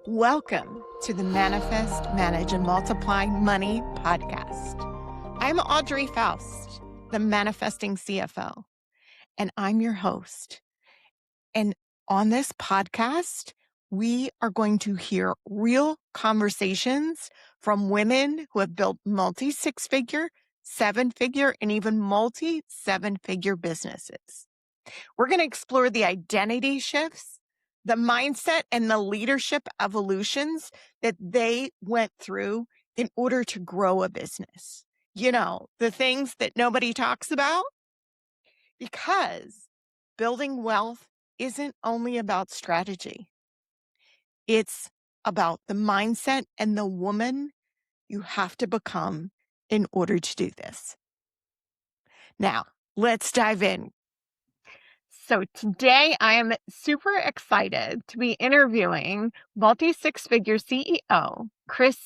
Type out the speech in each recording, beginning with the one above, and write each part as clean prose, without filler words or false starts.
Welcome to the Manifest, Manage, and Multiply Money podcast. I'm Audrey Faust, the Manifesting CFO, and I'm your host. And on this podcast, we are going to hear real conversations from women who have built multi six figure, seven figure, and even multi seven figure businesses. We're going to explore the identity shifts, the mindset, and the leadership evolutions that they went through in order to grow a business. You know, the things that nobody talks about, because building wealth isn't only about strategy. It's about the mindset and the woman you have to become in order to do this. Now, let's dive in. So today I am super excited to be interviewing multi six figure CEO, Chris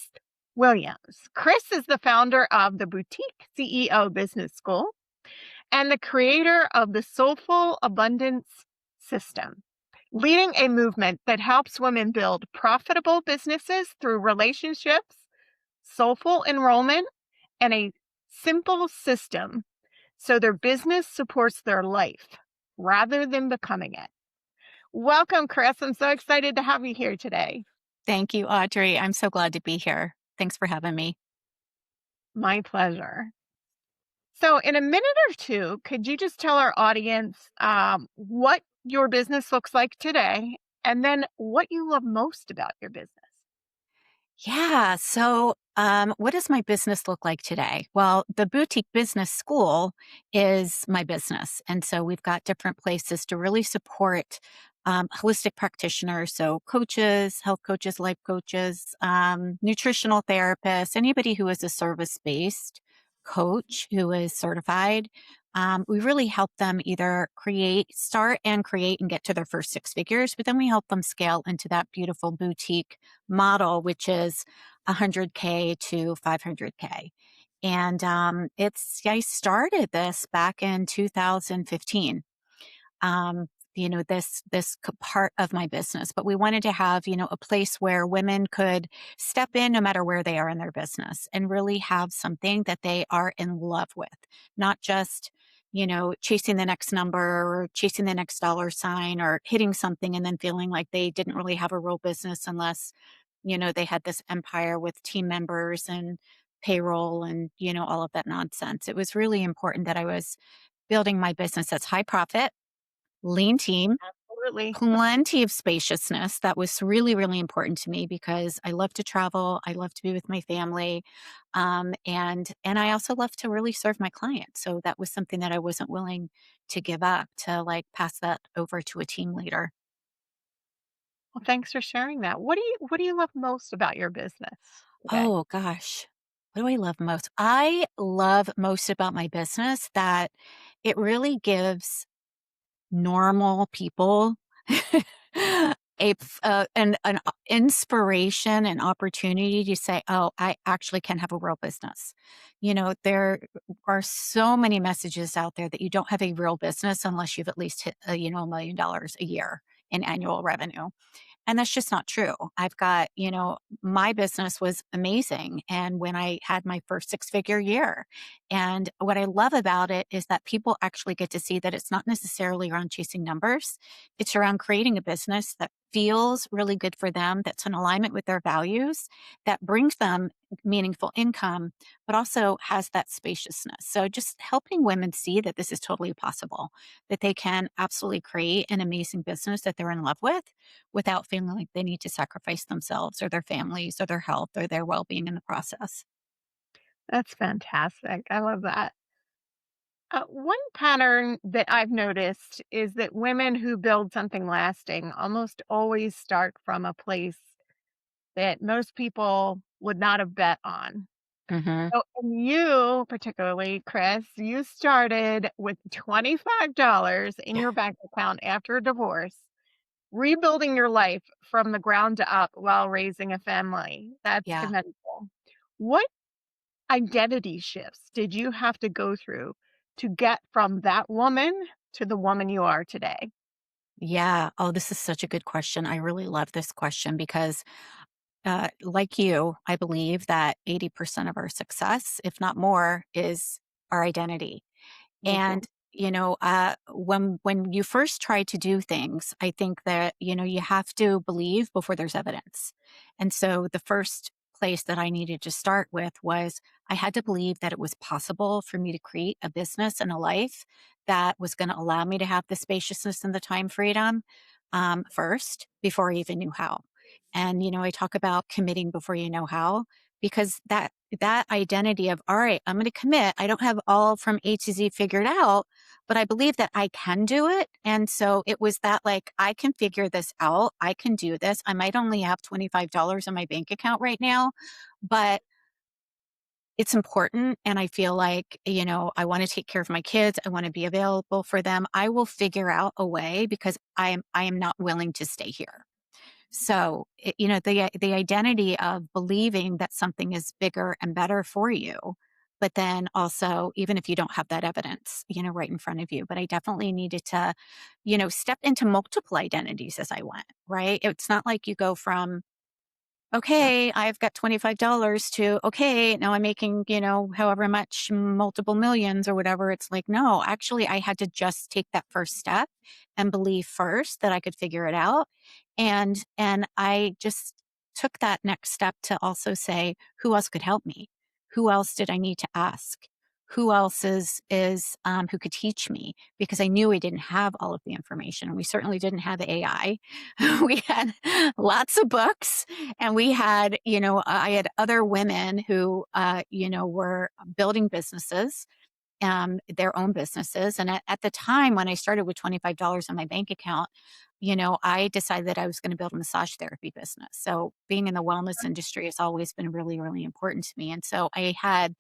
Williams. Chris is the founder of the Boutique CEO Business School and the creator of the Soulful Abundance System, leading a movement that helps women build profitable businesses through relationships, soulful enrollment, and a simple system so their business supports their life rather than becoming it. Welcome, Chris. I'm so excited to have you here today. Thank you, Audrey. I'm so glad to be here. Thanks for having me. My pleasure. So, in a minute or two, could you just tell our audience what your business looks like today and then what you love most about your business? Yeah. What does my business look like today? Well, the Boutique Business School is my business. And so we've got different places to really support holistic practitioners. So, coaches, health coaches, life coaches, nutritional therapists, anybody who is a service based coach who is certified. We really help them either start and create and get to their first six figures, but then we help them scale into that beautiful boutique model, which is 100K to 500K. And I started this back in 2015. Um, this part of my business, but we wanted to have, a place where women could step in no matter where they are in their business and really have something that they are in love with, not just, chasing the next number or chasing the next dollar sign or hitting something and then feeling like they didn't really have a real business unless, they had this empire with team members and payroll and, all of that nonsense. It was really important that I was building my business that's high profit, lean team, Absolutely. plenty of spaciousness. That was really, really important to me because I love to travel. I love to be with my family. And I also love to really serve my clients. So that was something that I wasn't willing to give up to like pass that over to a team leader. Well, thanks for sharing that. What do you love most about your business today? Oh gosh. What do I love most? I love most about my business that it really gives normal people an inspiration and opportunity to say, "Oh, I actually can have a real business." There are so many messages out there that you don't have a real business unless you've at least hit, $1 million a year in annual revenue. And that's just not true. I've got, my business was amazing. And when I had my first six figure year, and what I love about it is that people actually get to see that it's not necessarily around chasing numbers. It's around creating a business that feels really good for them, that's in alignment with their values, that brings them meaningful income, but also has that spaciousness. So just helping women see that this is totally possible, that they can absolutely create an amazing business that they're in love with without feeling like they need to sacrifice themselves or their families or their health or their well-being in the process. That's fantastic. I love that. One pattern that I've noticed is that women who build something lasting almost always start from a place that most people would not have bet on. Mhm. So, and you, particularly, Chris, you started with $25 in your bank account after a divorce, rebuilding your life from the ground up while raising a family. That's Yeah. commendable. What identity shifts did you have to go through to get from that woman to the woman you are today? Yeah. Oh, this is such a good question. I really love this question because, like you, I believe that 80% of our success, if not more, is our identity. Me too. And, when you first try to do things, I think that, you have to believe before there's evidence. And so the first place that I needed to start with was I had to believe that it was possible for me to create a business and a life that was going to allow me to have the spaciousness and the time freedom first before I even knew how. And, I talk about committing before you know how, because that identity of, all right, I'm going to commit. I don't have all from A to Z figured out, but I believe that I can do it. And so it was that, like, I can figure this out. I can do this. I might only have $25 in my bank account right now, but it's important. And I feel like, I want to take care of my kids. I want to be available for them. I will figure out a way because I am not willing to stay here. So, the identity of believing that something is bigger and better for you, but then also, even if you don't have that evidence, right in front of you, but I definitely needed to, step into multiple identities as I went, right? It's not like you go from, Yeah. okay, I've got $25 to, okay, now I'm making, however much, multiple millions or whatever. It's like, no, actually, I had to just take that first step and believe first that I could figure it out. And I just took that next step to also say, who else could help me? Who else did I need to ask? Who else is who could teach me? Because I knew we didn't have all of the information. We certainly didn't have AI. We had lots of books, and we had, I had other women who, were building businesses, their own businesses. And at the time when I started with $25 in my bank account, I decided that I was going to build a massage therapy business. So being in the wellness industry has always been really, really important to me. And so I had,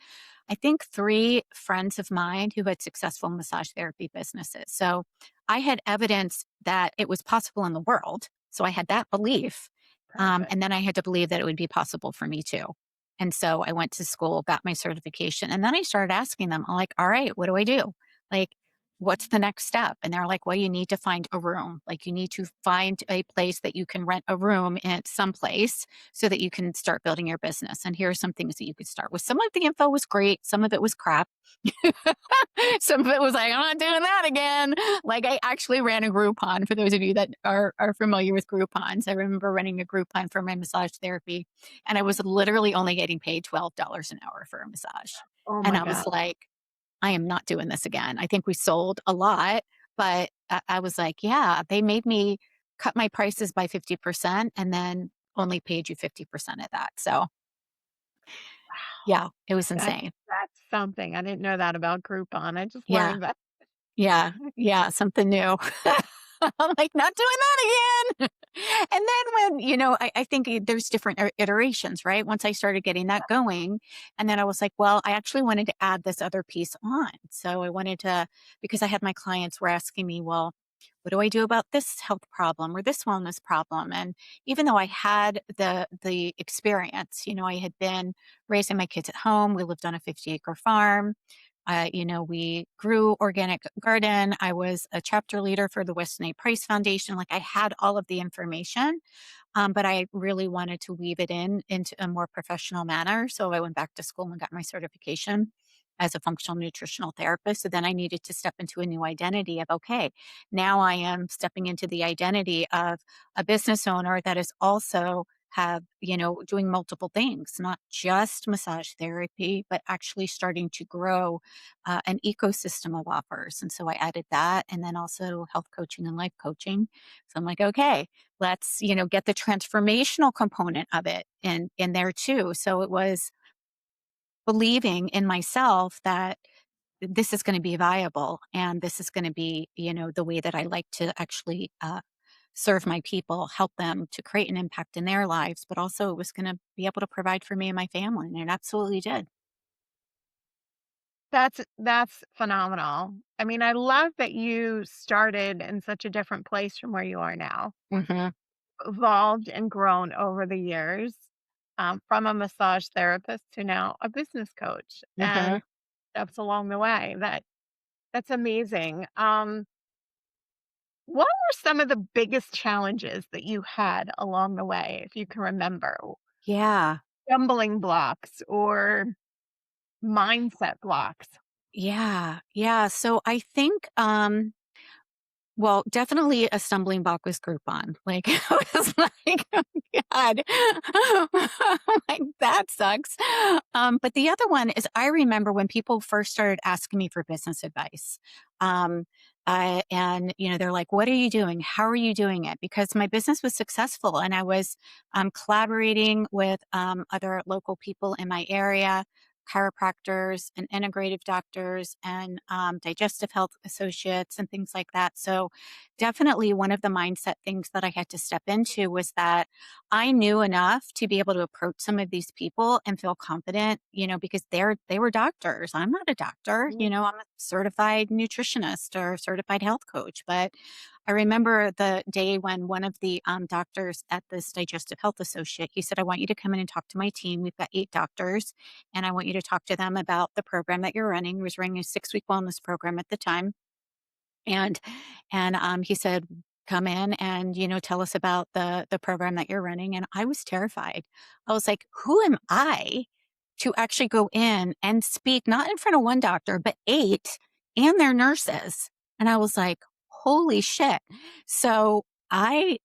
I think, three friends of mine who had successful massage therapy businesses. So I had evidence that it was possible in the world. So I had that belief. Perfect. And then I had to believe that it would be possible for me too. And so I went to school, got my certification, and then I started asking them, I'm like, all right, what do I do? Like, what's the next step? And they're like, well, you need to find a room. Like, you need to find a place that you can rent a room in some place so that you can start building your business. And here are some things that you could start with. Some of the info was great, some of it was crap. Some of it was like, I'm not doing that again. Like, I actually ran a Groupon. For those of you that are familiar with Groupons, I remember running a Groupon for my massage therapy, and I was literally only getting paid $12 an hour for a massage. Oh And my I was God. like, I am not doing this again. I think we sold a lot, but I was like, yeah, they made me cut my prices by 50% and then only paid you 50% of that. So yeah, it was That insane. that's something. I didn't know that about Groupon. I just Yeah. learned that. Yeah. Yeah. Something new. I'm like, not doing that again. And then when, I think there's different iterations, right? Once I started getting that going, and then I was like, well, I actually wanted to add this other piece on. So I wanted to, because I had my clients were asking me, well, what do I do about this health problem or this wellness problem? And even though I had the experience, I had been raising my kids at home. We lived on a 50-acre farm. We grew organic garden. I was a chapter leader for the Weston A. Price Foundation. Like, I had all of the information, but I really wanted to weave it into a more professional manner. So I went back to school and got my certification as a functional nutritional therapist. So then I needed to step into a new identity of, okay, now I am stepping into the identity of a business owner that is also have, doing multiple things, not just massage therapy, but actually starting to grow an ecosystem of offers. And so I added that, and then also health coaching and life coaching. So I'm like, okay, let's, get the transformational component of it in there too. So it was believing in myself that this is going to be viable and this is going to be, the way that I like to actually serve my people, help them to create an impact in their lives, but also it was going to be able to provide for me and my family. And it absolutely did. That's phenomenal. I mean, I love that you started in such a different place from where you are now. Hmm. Evolved and grown over the years, from a massage therapist to now a business coach, Hmm. and steps along the way. That's amazing. What were some of the biggest challenges that you had along the way, if you can remember? Yeah. Stumbling blocks or mindset blocks? Yeah. Yeah. So I think, well, definitely a stumbling block was Groupon. Like, I was like, "Oh god." Like, "That sucks." But the other one is I remember when people first started asking me for business advice. Um, and, they're like, "What are you doing? How are you doing it?" Because my business was successful and I was, collaborating with, other local people in my area, chiropractors and integrative doctors and digestive health associates and things like that. So, definitely one of the mindset things that I had to step into was that I knew enough to be able to approach some of these people and feel confident, because they were doctors. I'm not a doctor, Mm. I'm a certified nutritionist or certified health coach, but I remember the day when one of the doctors at this digestive health associate, he said, "I want you to come in and talk to my team. We've got 8 doctors and I want you to talk to them about the program that you're running." He was running a 6-week wellness program at the time. And he said, "Come in and, tell us about the program that you're running." And I was terrified. I was like, "Who am I to actually go in and speak, not in front of one doctor, but 8 and their nurses?" And I was like, "Holy shit." So I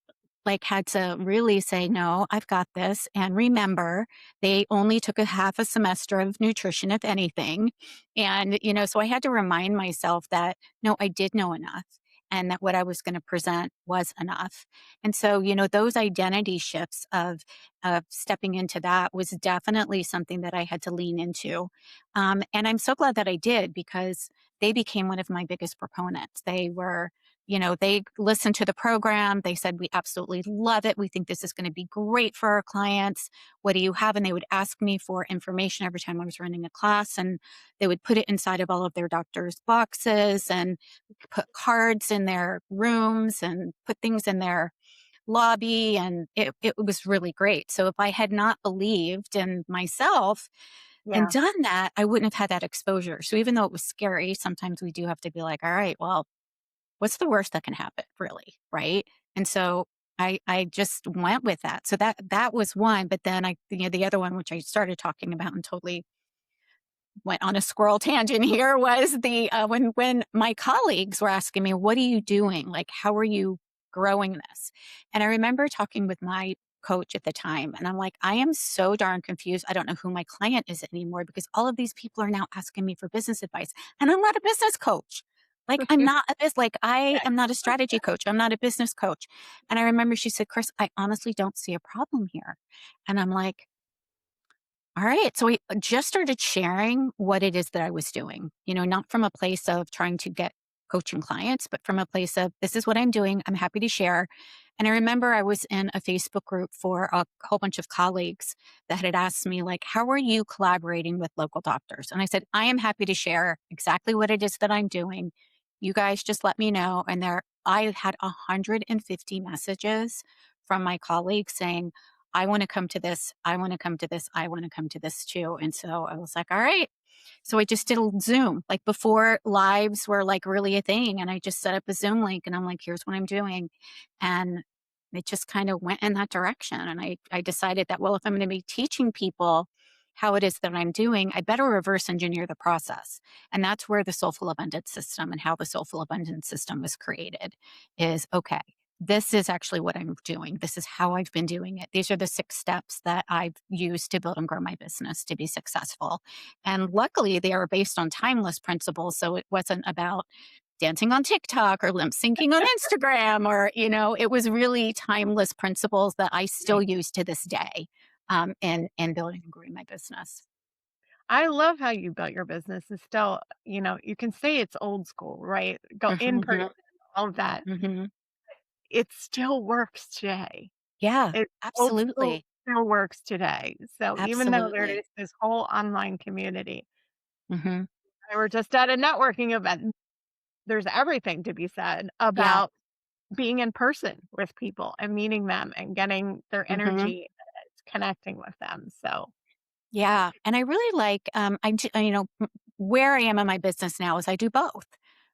had to really say, "No, I've got this." And remember, they only took a half a semester of nutrition, if anything. And, so I had to remind myself that no, I did know enough and that what I was going to present was enough. And so, those identity shifts of stepping into that was definitely something that I had to lean into. And I'm so glad that I did because they became one of my biggest proponents. They listened to the program. They said, "We absolutely love it. We think this is going to be great for our clients. What do you have?" And they would ask me for information every time I was running a class. And they would put it inside of all of their doctors' boxes and put cards in their rooms and put things in their lobby. And it was really great. So if I had not believed in myself and Yeah. done that, I wouldn't have had that exposure. So even though it was scary, sometimes we do have to be like, all right, well, what's the worst that can happen, really, right? And so I just went with that. So that was one, but then the other one, which I started talking about and totally went on a squirrel tangent here, was the when my colleagues were asking me, "What are you doing? Like, how are you growing this?" And I remember talking with my coach at the time, and I'm like, "I am so darn confused. I don't know who my client is anymore because all of these people are now asking me for business advice, and I'm not a business coach." Like, I'm not a business, like, I am not a strategy coach. I'm not a business coach. And I remember she said, "Chris, I honestly don't see a problem here." And I'm like, all right. So we just started sharing what it is that I was doing, not from a place of trying to get coaching clients, but from a place of this is what I'm doing. I'm happy to share. And I remember I was in a Facebook group for a whole bunch of colleagues that had asked me, like, how are you collaborating with local doctors? And I said, I am happy to share exactly what it is that I'm doing. You guys just let me know. And I had 150 messages from my colleagues saying, I want to come to this. I want to come to this. I want to come to this too. And so I was like, all right. So I just did a Zoom, like before lives were like really a thing. And I just set up a Zoom link and I'm like, here's what I'm doing. And it just kind of went in that direction. And I decided that, well, if I'm going to be teaching people how it is that I'm doing, I better reverse engineer the process. And that's where the soulful abundance system and how the soulful abundance system was created is okay. This is actually what I'm doing. This is how I've been doing it. These are the 6 steps that I've used to build and grow my business to be successful. And luckily, they are based on timeless principles. So it wasn't about dancing on TikTok or lip syncing on Instagram, or, it was really timeless principles that I still Nice. use to this day in building and growing my business. I love how you built your business. It's still, you can say it's old school, right? Go in person, Hmm. all of that. Hmm. It still works today. Yeah, It old school absolutely. still works today. So even though there Absolutely. is this whole online community, Hmm. we were just at a networking event. There's everything to be said Yeah. about being in person with people and meeting them and getting their Hmm. energy, connecting with them. So Yeah, and I really like, where I am in my business now is I do both,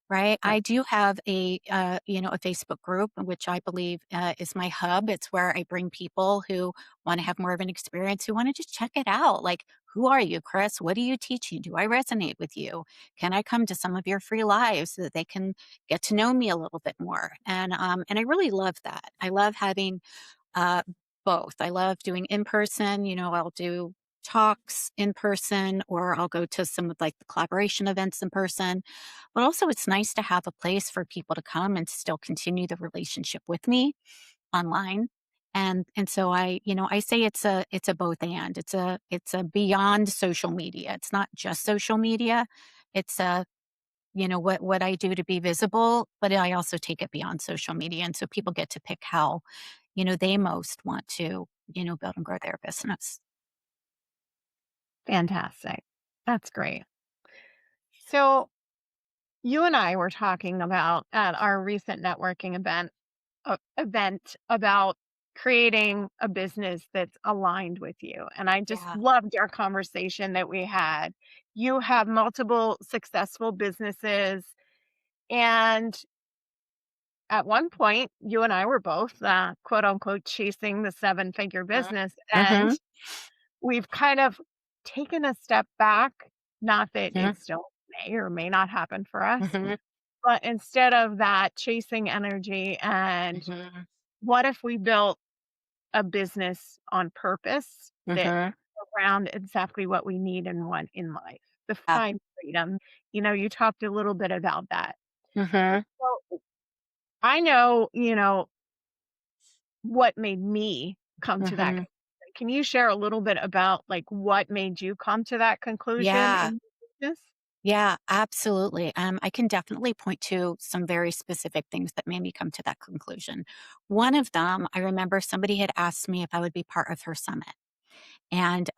right? Right. I do have a Facebook group, which I believe is my hub. It's where I bring people who want to have more of an experience, who want to just check it out. Like, who are you, Chris? What are you teaching? Do I resonate with you? Can I come to some of your free lives so that they can get to know me a little bit more? And I really love that. I love having uh, both. I love doing in person. I'll do talks in person, or I'll go to some of like the collaboration events in person. But also, it's nice to have a place for people to come and still continue the relationship with me online. And so I say it's a both and. It's a beyond social media. It's not just social media. It's a what I do to be visible, but I also take it beyond social media. And so people get to pick how they most want to, build and grow their business. Fantastic. That's great. So you and I were talking about at our recent networking event about creating a business that's aligned with you. And I just Yeah. loved our conversation that we had. You have multiple successful businesses. And at one point, you and I were both quote unquote chasing the seven-figure business. And Mm-hmm. we've kind of taken a step back. Not that Hmm. it still may or may not happen for us, Hmm. but instead of that chasing energy, and Hmm. what if we built a business on purpose that Hmm. around exactly what we need and want in life, the Yeah. find freedom. You talked a little bit about that. Hmm. Well, I know, what made me come to that Hmm. conclusion. Can you share a little bit about like what made you come to that conclusion Yeah. in business? Yeah, absolutely. I can definitely point to some very specific things that made me come to that conclusion. One of them, I remember somebody had asked me if I would be part of her summit, and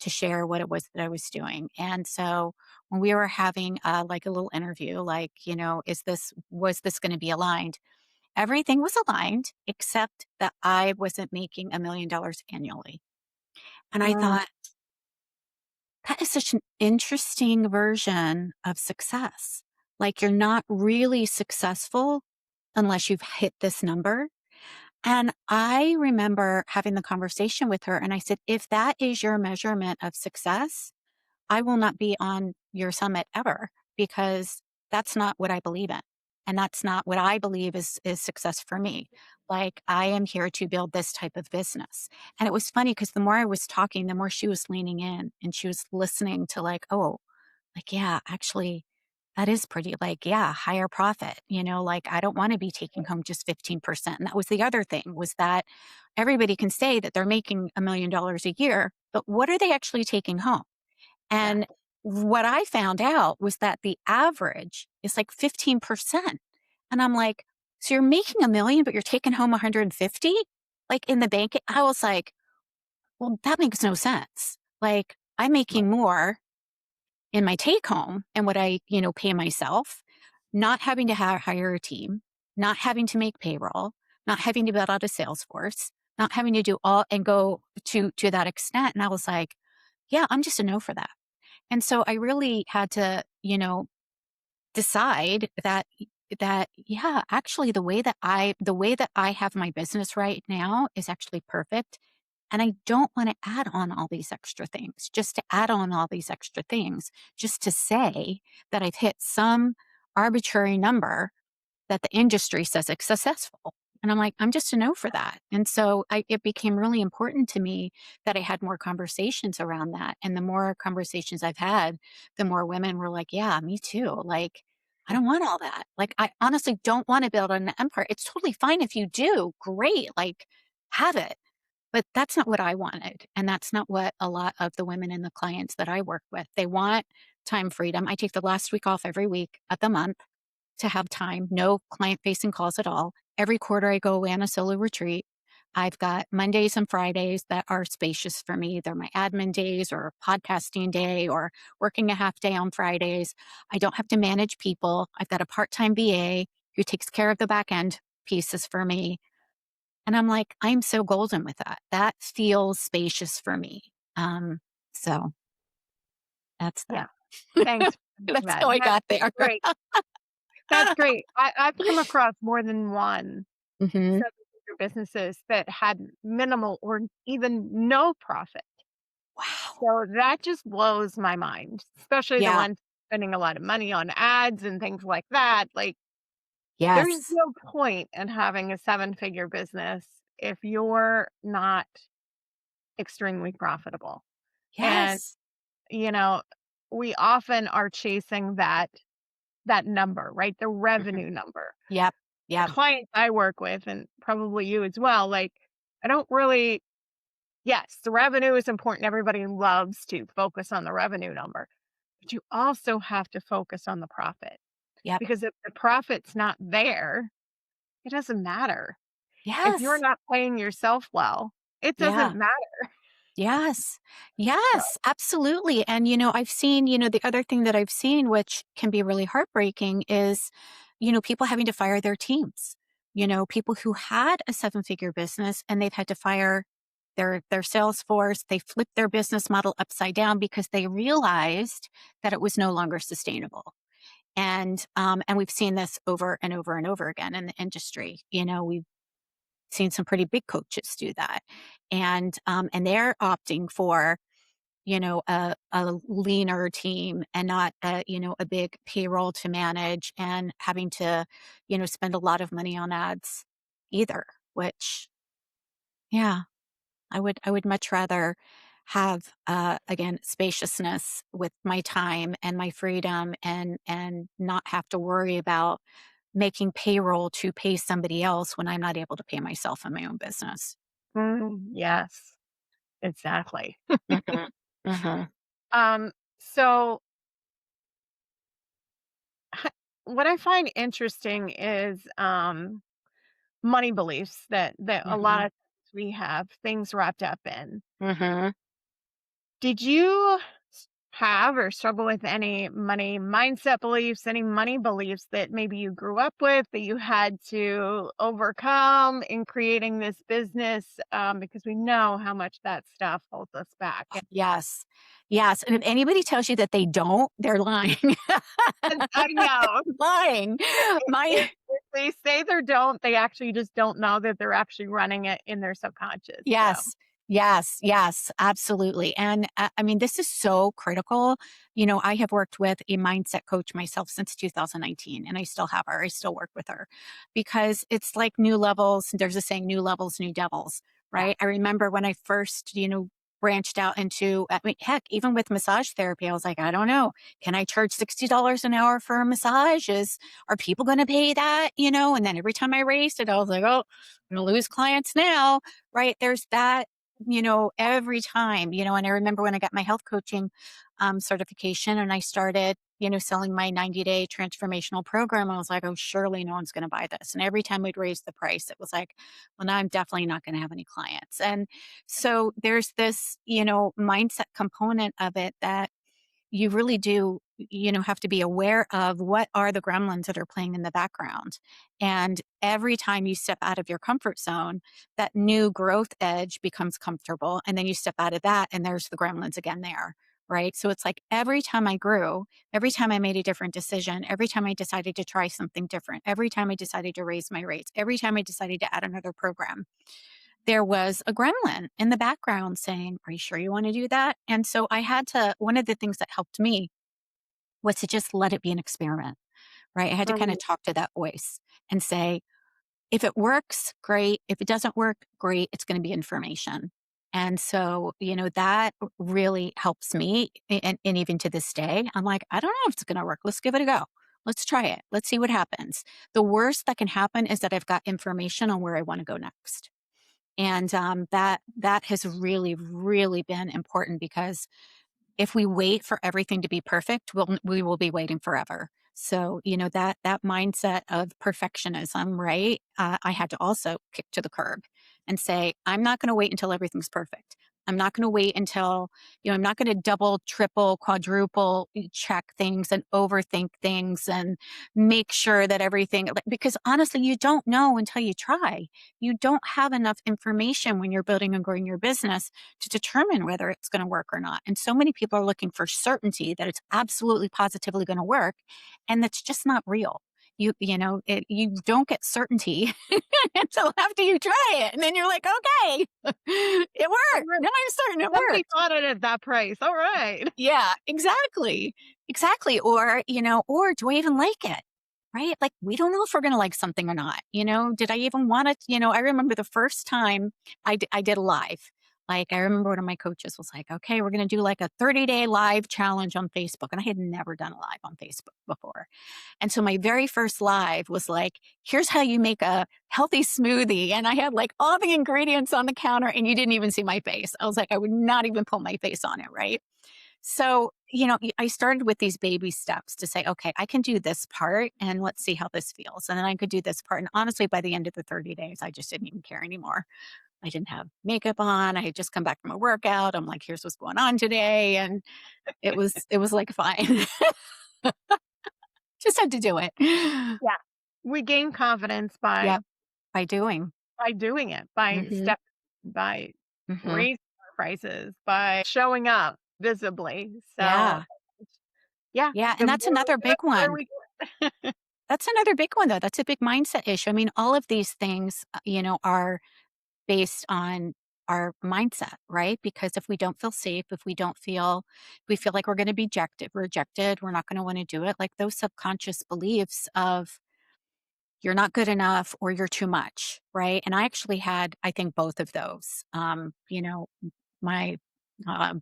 to share what it was that I was doing. And so when we were having like a little interview, like, was this going to be aligned? Everything was aligned except that I wasn't making $1 million annually. And I Mm, thought, that is such an interesting version of success. Like, you're not really successful unless you've hit this number. And I remember having the conversation with her, and I said, if that is your measurement of success, I will not be on your summit ever, because that's not what I believe in. And that's not what I believe is success for me. Like, I am here to build this type of business. And it was funny because the more I was talking, the more she was leaning in and she was listening to, like, oh, like, yeah, actually, that is pretty, like, yeah, higher profit, like, I don't want to be taking home just 15%. And that was the other thing, was that everybody can say that they're making $1 million a year, but what are they actually taking home? And exactly. what I found out was that the average is like 15%. And I'm like, so you're making 1 million, but you're taking home 150, like in the bank. I was like, well, that makes no sense. Like, I'm making more in my take home and what I, pay myself, not having to hire a team, not having to make payroll, not having to build out a sales force, not having to do all and go to that extent. And I was like, yeah, I'm just a no for that. And so I really had to, decide that yeah, actually the way that I have my business right now is actually perfect. And I don't want to add on all these extra things, just to add on all these extra things, just to say that I've hit some arbitrary number that the industry says it's successful. And I'm like, I'm just a no for that. And so it became really important to me that I had more conversations around that. And the more conversations I've had, the more women were like, yeah, me too. Like, I don't want all that. Like, I honestly don't want to build an empire. It's totally fine if you do. Great. Like, have it. But that's not what I wanted. And that's not what a lot of the women and the clients that I work with, they want time freedom. I take the last week off every week of the month to have time, no client facing calls at all. Every quarter, I go away on a solo retreat. I've got Mondays and Fridays that are spacious for me. They're my admin days or podcasting day or working a half day on Fridays. I don't have to manage people. I've got a part time VA who takes care of the back end pieces for me. And I'm like, I'm so golden with that. That feels spacious for me. So that's that. Yeah. Thanks for That's that. how I That's got there. great. That's great. I've come across more than one Hmm. seven-figure businesses that had minimal or even no profit. Wow. So that just blows my mind, especially the Yeah. ones spending a lot of money on ads and things like that. Like, there's Yes. no point in having a seven-figure business if you're not extremely profitable. And, Yes. you know, we often are chasing that number, right? The Hmm. revenue number. Yep. The Yep. clients I work with, and probably you as well, like, I don't really, yes, the revenue is important. Everybody loves to focus on the revenue number, but you also have to focus on the profit, Yep. because if the profit's not there, it doesn't matter. If you're Yes. not paying yourself well, it Yeah. doesn't matter. Yes. So, Yes, absolutely. And, I've seen, the other thing that I've seen, which can be really heartbreaking, is, people having to fire their teams. People who had a seven-figure business and they've had to fire their sales force. They flipped their business model upside down because they realized that it was no longer sustainable. And we've seen this over and over and over again in the industry. We've seen some pretty big coaches do that. And they're opting for, a leaner team and not a big payroll to manage and having to, spend a lot of money on ads either, which, yeah, I would much rather have, again, spaciousness with my time and my freedom and not have to worry about making payroll to pay somebody else when I'm not able to pay myself in my own business. yes, exactly. Mhm. Mhm. So what I find interesting is money beliefs that a lot Mhm. of times we have things wrapped up in. Mhm. Did you have or struggle with any money mindset beliefs, any money beliefs that maybe you grew up with that you had to overcome in creating this business? Because we know how much that stuff holds us back. Yes. Yes, and if anybody tells you that they don't, they're lying. And I know. Lying. My If they say they don't, they actually just don't know that they're actually running it in their subconscious. So, Yes. Yes, yes, absolutely. And I mean, this is so critical. I have worked with a mindset coach myself since 2019, and I still have her. I still work with her because it's like new levels. There's a saying, new levels, new devils, yeah. right? I remember when I first, branched out into, I mean, heck, even with massage therapy, I was like, I don't know. Can I charge $60 an hour for a massage? Are people going to pay that? And then every time I raised it, I was like, oh, I'm going to lose clients now, right? There's that, every time, and I remember when I got my health coaching certification and I started, selling my 90-day transformational program, I was like, oh, surely no one's going to buy this. And every time we'd raise the price, it was like, well, now I'm definitely not going to have any clients. And so there's this, mindset component of it that you really do, have to be aware of what are the gremlins that are playing in the background. And every time you step out of your comfort zone, that new growth edge becomes comfortable. And then you step out of that, and there's the gremlins again there. Right. So it's like every time I grew, every time I made a different decision, every time I decided to try something different, every time I decided to raise my rates, every time I decided to add another program, there was a gremlin in the background saying, are you sure you want to do that? And so I had to, one of the things that helped me was to just let it be an experiment, right? I had to kind Um, of talk to that voice and say, if it works, great. If it doesn't work, great. It's going to be information. And so, that really helps me. And even to this day, I'm like, I don't know if it's going to work. Let's give it a go. Let's try it. Let's see what happens. The worst that can happen is that I've got information on where I want to go next. And that has really, really been important because if we wait for everything to be perfect, we will be waiting forever. So, that mindset of perfectionism, right? I had to also kick to the curb and say, I'm not going to wait until everything's perfect. I'm not going to wait until, I'm not going to double, triple, quadruple check things and overthink things and make sure that everything, because honestly, you don't know until you try. You don't have enough information when you're building and growing your business to determine whether it's going to work or not. And so many people are looking for certainty that it's absolutely positively going to work. And that's just not real. you don't get certainty until after you try it, and then you're like, okay, it All worked. right. Now I'm certain it Somebody worked. bought it at that price. All right. Yeah, exactly. Exactly. Or do I even like it? Right? Like, we don't know if we're going to like something or not. Did I even want it? I remember the first time I did a live. Like, I remember one of my coaches was like, okay, we're going to do like a 30-day live challenge on Facebook. And I had never done a live on Facebook before. And so my very first live was like, here's how you make a healthy smoothie. And I had like all the ingredients on the counter and you didn't even see my face. I was like, I would not even put my face on it. Right. So, I started with these baby steps to say, okay, I can do this part and let's see how this feels. And then I could do this part. And honestly, by the end of the 30 days, I just didn't even care anymore. I didn't have makeup on. I had just come back from a workout. I'm like, here's what's going on today. And it was like fine. Just had to do it. Yeah. We gain confidence by Yep. By doing. doing it, by Mhm. by Mhm. raising our prices, by showing up visibly. So, Yeah. yeah, Yeah. the And more that's another we do it, big the better one. we do. That's another big one, though. That's a big mindset issue. I mean, all of these things, are based on our mindset, right? Because if we don't feel safe, if we feel like we're going to be rejected, we're not going to want to do it. Like those subconscious beliefs of you're not good enough or you're too much, right? And I actually had, I think, both of those. My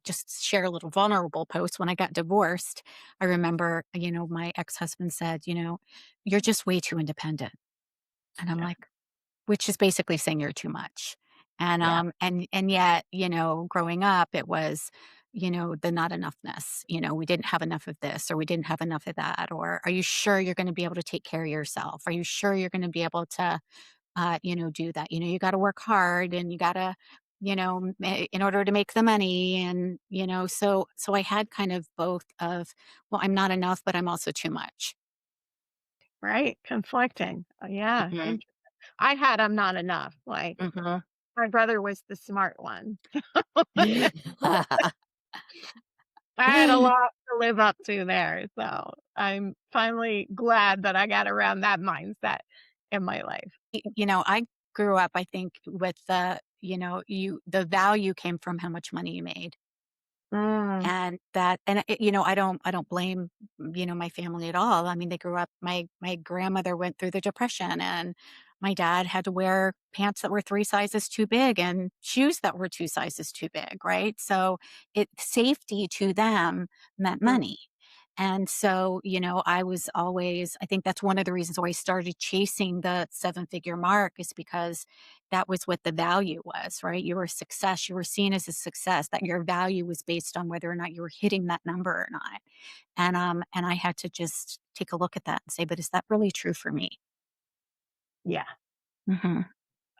just share a little vulnerable post when I got divorced. I remember, my ex husband said, you're just way too independent, and I'm Yeah, like, which is basically saying you're too much. And yeah, and yet, growing up, it was, the not enoughness. We didn't have enough of this, or we didn't have enough of that, or are you sure you're going to be able to take care of yourself? Are you sure you're going to be able to, do that? You got to work hard, and you got to, in order to make the money, and so I had kind of both of, well, I'm not enough, but I'm also too much. right, conflicting. Yeah, Hmm. I had "I'm not enough," like, Hmm. my brother was the smart one. I had a lot to live up to there, so I'm finally glad that I got around that mindset in my life. I grew up, I think, with the value came from how much money you made. Mm, And I don't blame, my family at all. I mean, they grew up, my grandmother went through the depression, and my dad had to wear pants that were 3 sizes too big and shoes that were 2 sizes too big, right? So, safety to them meant mm, money. And so, I think that's one of the reasons why I started chasing the seven-figure mark, is because that was what the value was, right? You were a success. You were seen as a success, that your value was based on whether or not you were hitting that number or not. And I had to just take a look at that and say, but is that really true for me? yeah, Hmm.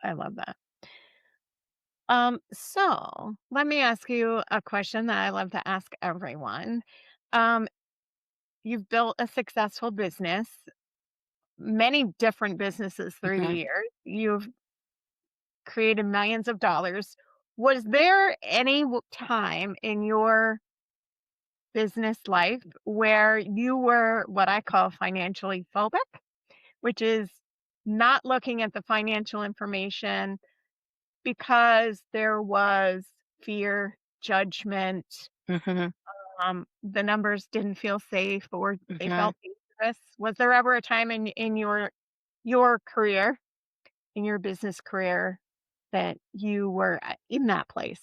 I love that. So let me ask you a question that I love to ask everyone. Um, you've built a successful business, many different businesses through the Hmm. years. You've created millions of dollars. Was there any time in your business life where you were what I call financially phobic, which is not looking at the financial information because there was fear, judgment, Hmm. the numbers didn't feel safe or they Hmm. felt dangerous? Was there ever a time in your career, in your business career, that you were in that place?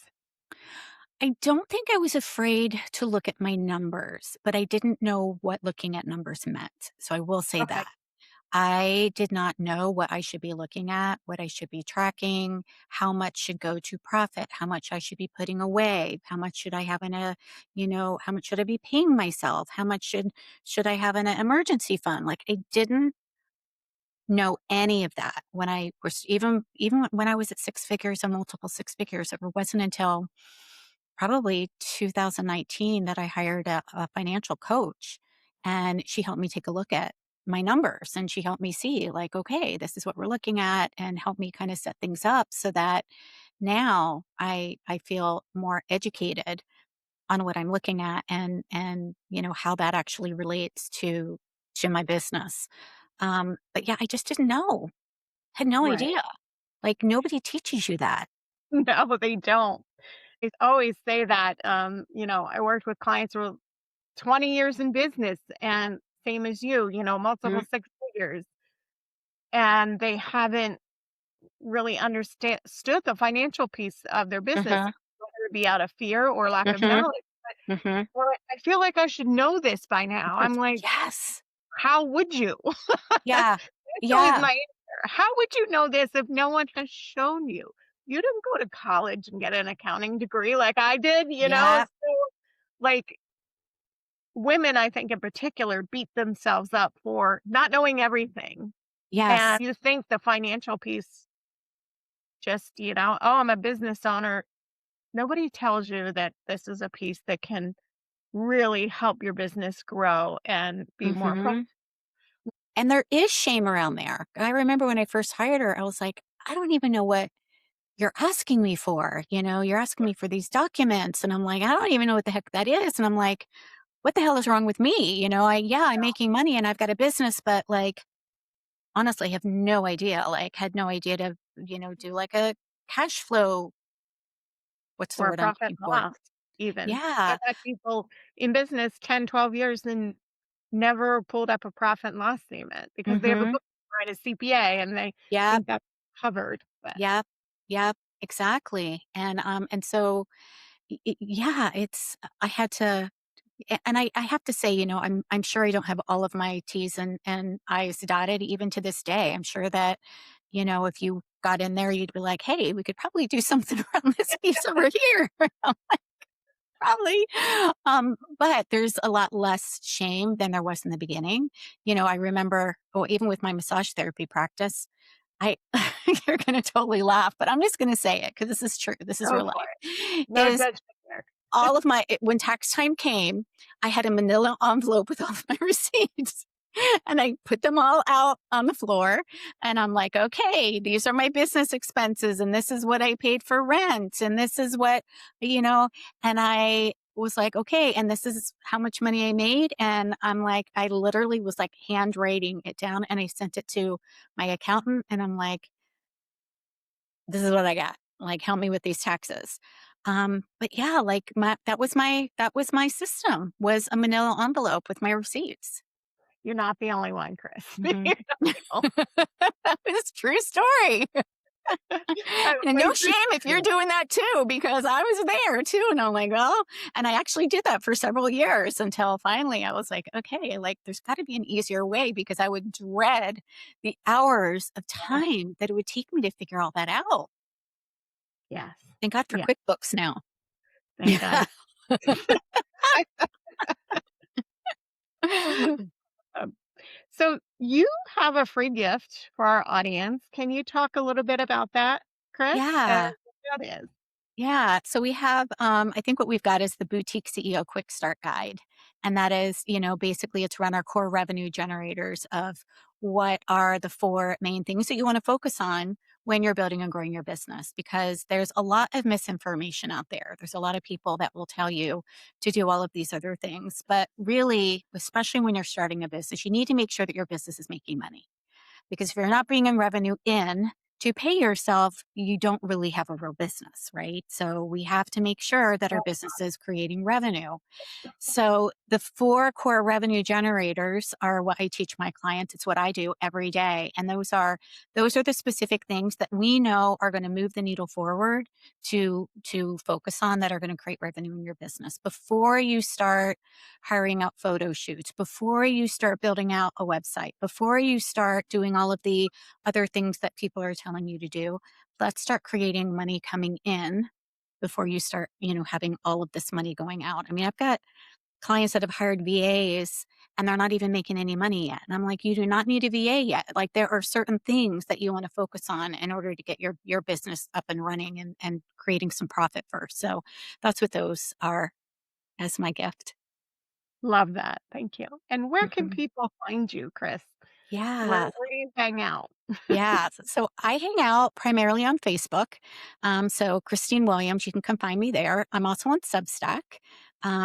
I don't think I was afraid to look at my numbers, but I didn't know what looking at numbers meant. So I will say Okay. that. I did not know what I should be looking at, what I should be tracking, how much should go to profit, how much I should be putting away, how much should I have in how much should I be paying myself, how much should I have in an emergency fund? Like, I didn't know any of that when I was, even when I was at six figures and multiple six figures. It wasn't until probably 2019 that I hired a financial coach, and she helped me take a look at my numbers, and she helped me see, like, okay, this is what we're looking at, and help me kind of set things up so that now I feel more educated on what I'm looking at, and how that actually relates to my business. But yeah, I just didn't know. Had no Right. idea. Like nobody teaches you that. No, they don't. They always say that, I worked with clients who were 20 years in business and same as you, multiple Mhm. six figures, and they haven't really stood the financial piece of their business, Uh-huh. whether it be out of fear or lack of Mhm. knowledge. Mhm. Well, I feel like I should know this by now. I'm like, Yes. how would you? That's Yeah. always Yeah. my answer. How would you know this if no one has shown you? You didn't go to college and get an accounting degree like I did, Yeah. So, like, women, I think in particular, beat themselves up for not knowing everything. Yes. And you think the financial piece just, "Oh, I'm a business owner." Nobody tells you that this is a piece that can really help your business grow and be more Mhm. And there is shame around there. I remember when I first hired her, I was like, "I don't even know what you're asking me for." You're asking me for these documents. And I'm like, I don't even know what the heck that is. And I'm like, what the hell is wrong with me? I'm making money and I've got a business, but like, honestly, have no idea. Like, had no idea to, do like a cash flow. What's the or word I'm profit looking and for? loss even. Yeah. I've had people in business 10, 12 years and never pulled up a profit and loss statement because they have a Mm-hmm. book and a CPA and they Yep. think that's covered. But Yep. Yep. Exactly. And so, yeah, I had to, and I have to say, I'm sure I don't have all of my T's and I's dotted even to this day. I'm sure that, if you got in there, you'd be like, hey, we could probably do something around this piece over here. Probably. But there's a lot less shame than there was in the beginning. I remember, oh, even with my massage therapy practice, I you're gonna totally laugh, but I'm just gonna say it because this is true. This is go real for life. it. No Is judgment there. all of when tax time came, I had a manila envelope with all of my receipts. And I put them all out on the floor. And I'm like, okay, these are my business expenses. And this is what I paid for rent. And this is what, you know, and I was like, okay, and this is how much money I made. And I'm like, I literally was like handwriting it down and I sent it to my accountant. And I'm like, this is what I got. Like, help me with these taxes. But yeah, like that was my system was a manila envelope with my receipts. You're not the only one, Chris. Mhm. You're not the only It's a true story. And no Life shame is if you're true. doing that too, because I was there too. And I'm like, well, and I actually did that for several years until finally I was like, okay, like there's got to be an easier way because I would dread the hours of Yes. time that it would take me to figure all that out. Yes. Thank God for Yeah. QuickBooks now. Thank God. Um, so you have a free gift for our audience. Can you talk a little bit about that, Chris? And Yeah. what that is? Yeah. So we have, I think what we've got is the Boutique CEO Quick Start Guide. And that is, basically it's run our core revenue generators of what are the four main things that you want to focus on when you're building and growing your business. Because there's a lot of misinformation out there. There's a lot of people that will tell you to do all of these other things. But really, especially when you're starting a business, you need to make sure that your business is making money. Because if you're not bringing revenue in to pay yourself, you don't really have a real business, right? So we have to make sure that our business is creating revenue. So the four core revenue generators are what I teach my clients. It's what I do every day. And those are the specific things that we know are going to move the needle forward to focus on that are going to create revenue in your business. Before you start hiring out photo shoots, before you start building out a website, before you start doing all of the other things that people are telling you to do, let's start creating money coming in before you start, having all of this money going out. I mean, I've got clients that have hired VAs and they're not even making any money yet. And I'm like, you do not need a VA yet. Like there are certain things that you want to focus on in order to get your business up and running and creating some profit first. So that's what those are as my gift. Love that. Thank you. And where can Mhm. people find you, Chris? Where Yeah. where do you hang out? Yeah. So I hang out primarily on Facebook. So Christine Williams, you can come find me there. I'm also on Substack.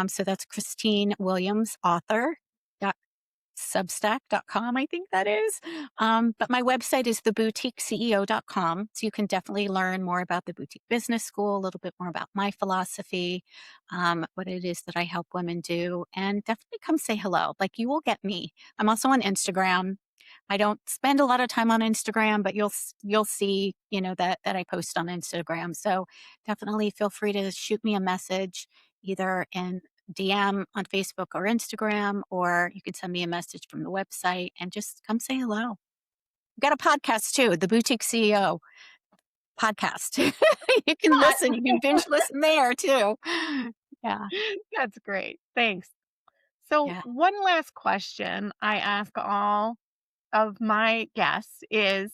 So that's Christine Williams author. substack.com, I think that is. But my website is theboutiqueceo.com. So you can definitely learn more about the boutique business school, a little bit more about my philosophy, what it is that I help women do, and definitely come say hello. Like you will get me. I'm also on Instagram. I don't spend a lot of time on Instagram, but you'll see, that I post on Instagram. So definitely feel free to shoot me a message either in DM on Facebook or Instagram, or you can send me a message from the website and just come say hello. Got a podcast too, the Boutique CEO podcast. You can listen, you can binge listen there too. Yeah. That's great. Thanks. So, Yeah. one last question I ask all of my guests is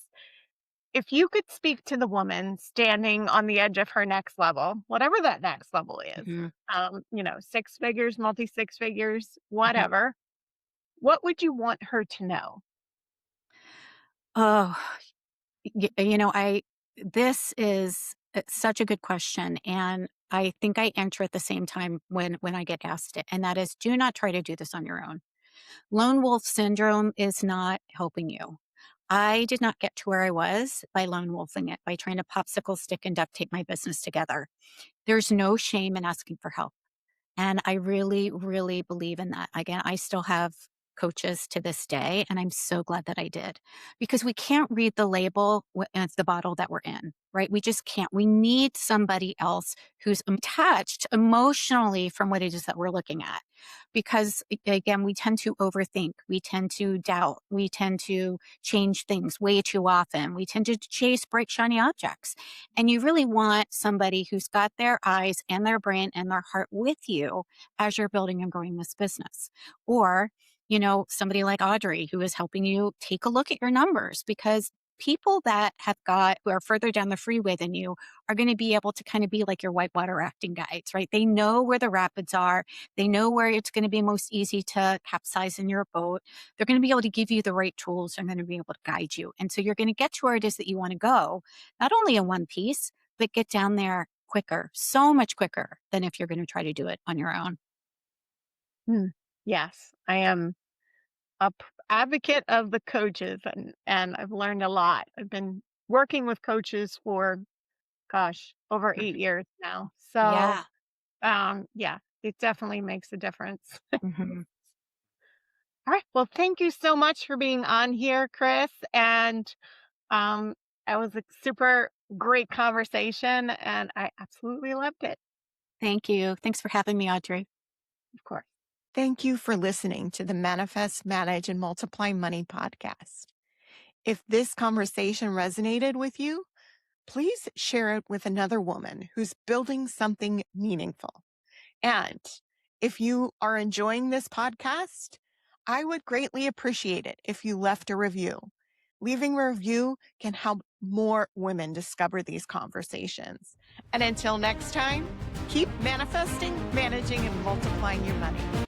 if you could speak to the woman standing on the edge of her next level, whatever that next level is, Mhm, six figures, multi six figures, mhm. whatever, what would you want her to know? Oh, you know, this is such a good question. And I think I enter at the same time when I get asked it. And that is do not try to do this on your own. Lone wolf syndrome is not helping you. I did not get to where I was by lone wolfing it, by trying to popsicle stick and duct tape my business together. There's no shame in asking for help. And I really, really believe in that. Again, I still have coaches to this day, and I'm so glad that I did because we can't read the label as the bottle that we're in, right? We just can't. We need somebody else who's attached emotionally from what it is that we're looking at. Because again, we tend to overthink, we tend to doubt, we tend to change things way too often, we tend to chase bright, shiny objects. And you really want somebody who's got their eyes and their brain and their heart with you as you're building and growing this business. Or, somebody like Audrey who is helping you take a look at your numbers because people that who are further down the freeway than you are going to be able to kind of be like your whitewater rafting guides, right? They know where the rapids are. They know where it's going to be most easy to capsize in your boat. They're going to be able to give you the right tools. They're going to be able to guide you. And so you're going to get to where it is that you want to go, not only in one piece, but get down there quicker, so much quicker than if you're going to try to do it on your own. Hmm. Yes, I am advocate of the coaches, and I've learned a lot. I've been working with coaches for, gosh, over 8 years now. So, Yeah. yeah, it definitely makes a difference. Hmm. All right. Well, thank you so much for being on here, Chris. And um, that was a super great conversation, and I absolutely loved it. Thank you. Thanks for having me, Audrey. Of course. Thank you for listening to the Manifest, Manage, and Multiply Money podcast. If this conversation resonated with you, please share it with another woman who's building something meaningful. And if you are enjoying this podcast, I would greatly appreciate it if you left a review. Leaving a review can help more women discover these conversations. And until next time, keep manifesting, managing, and multiplying your money.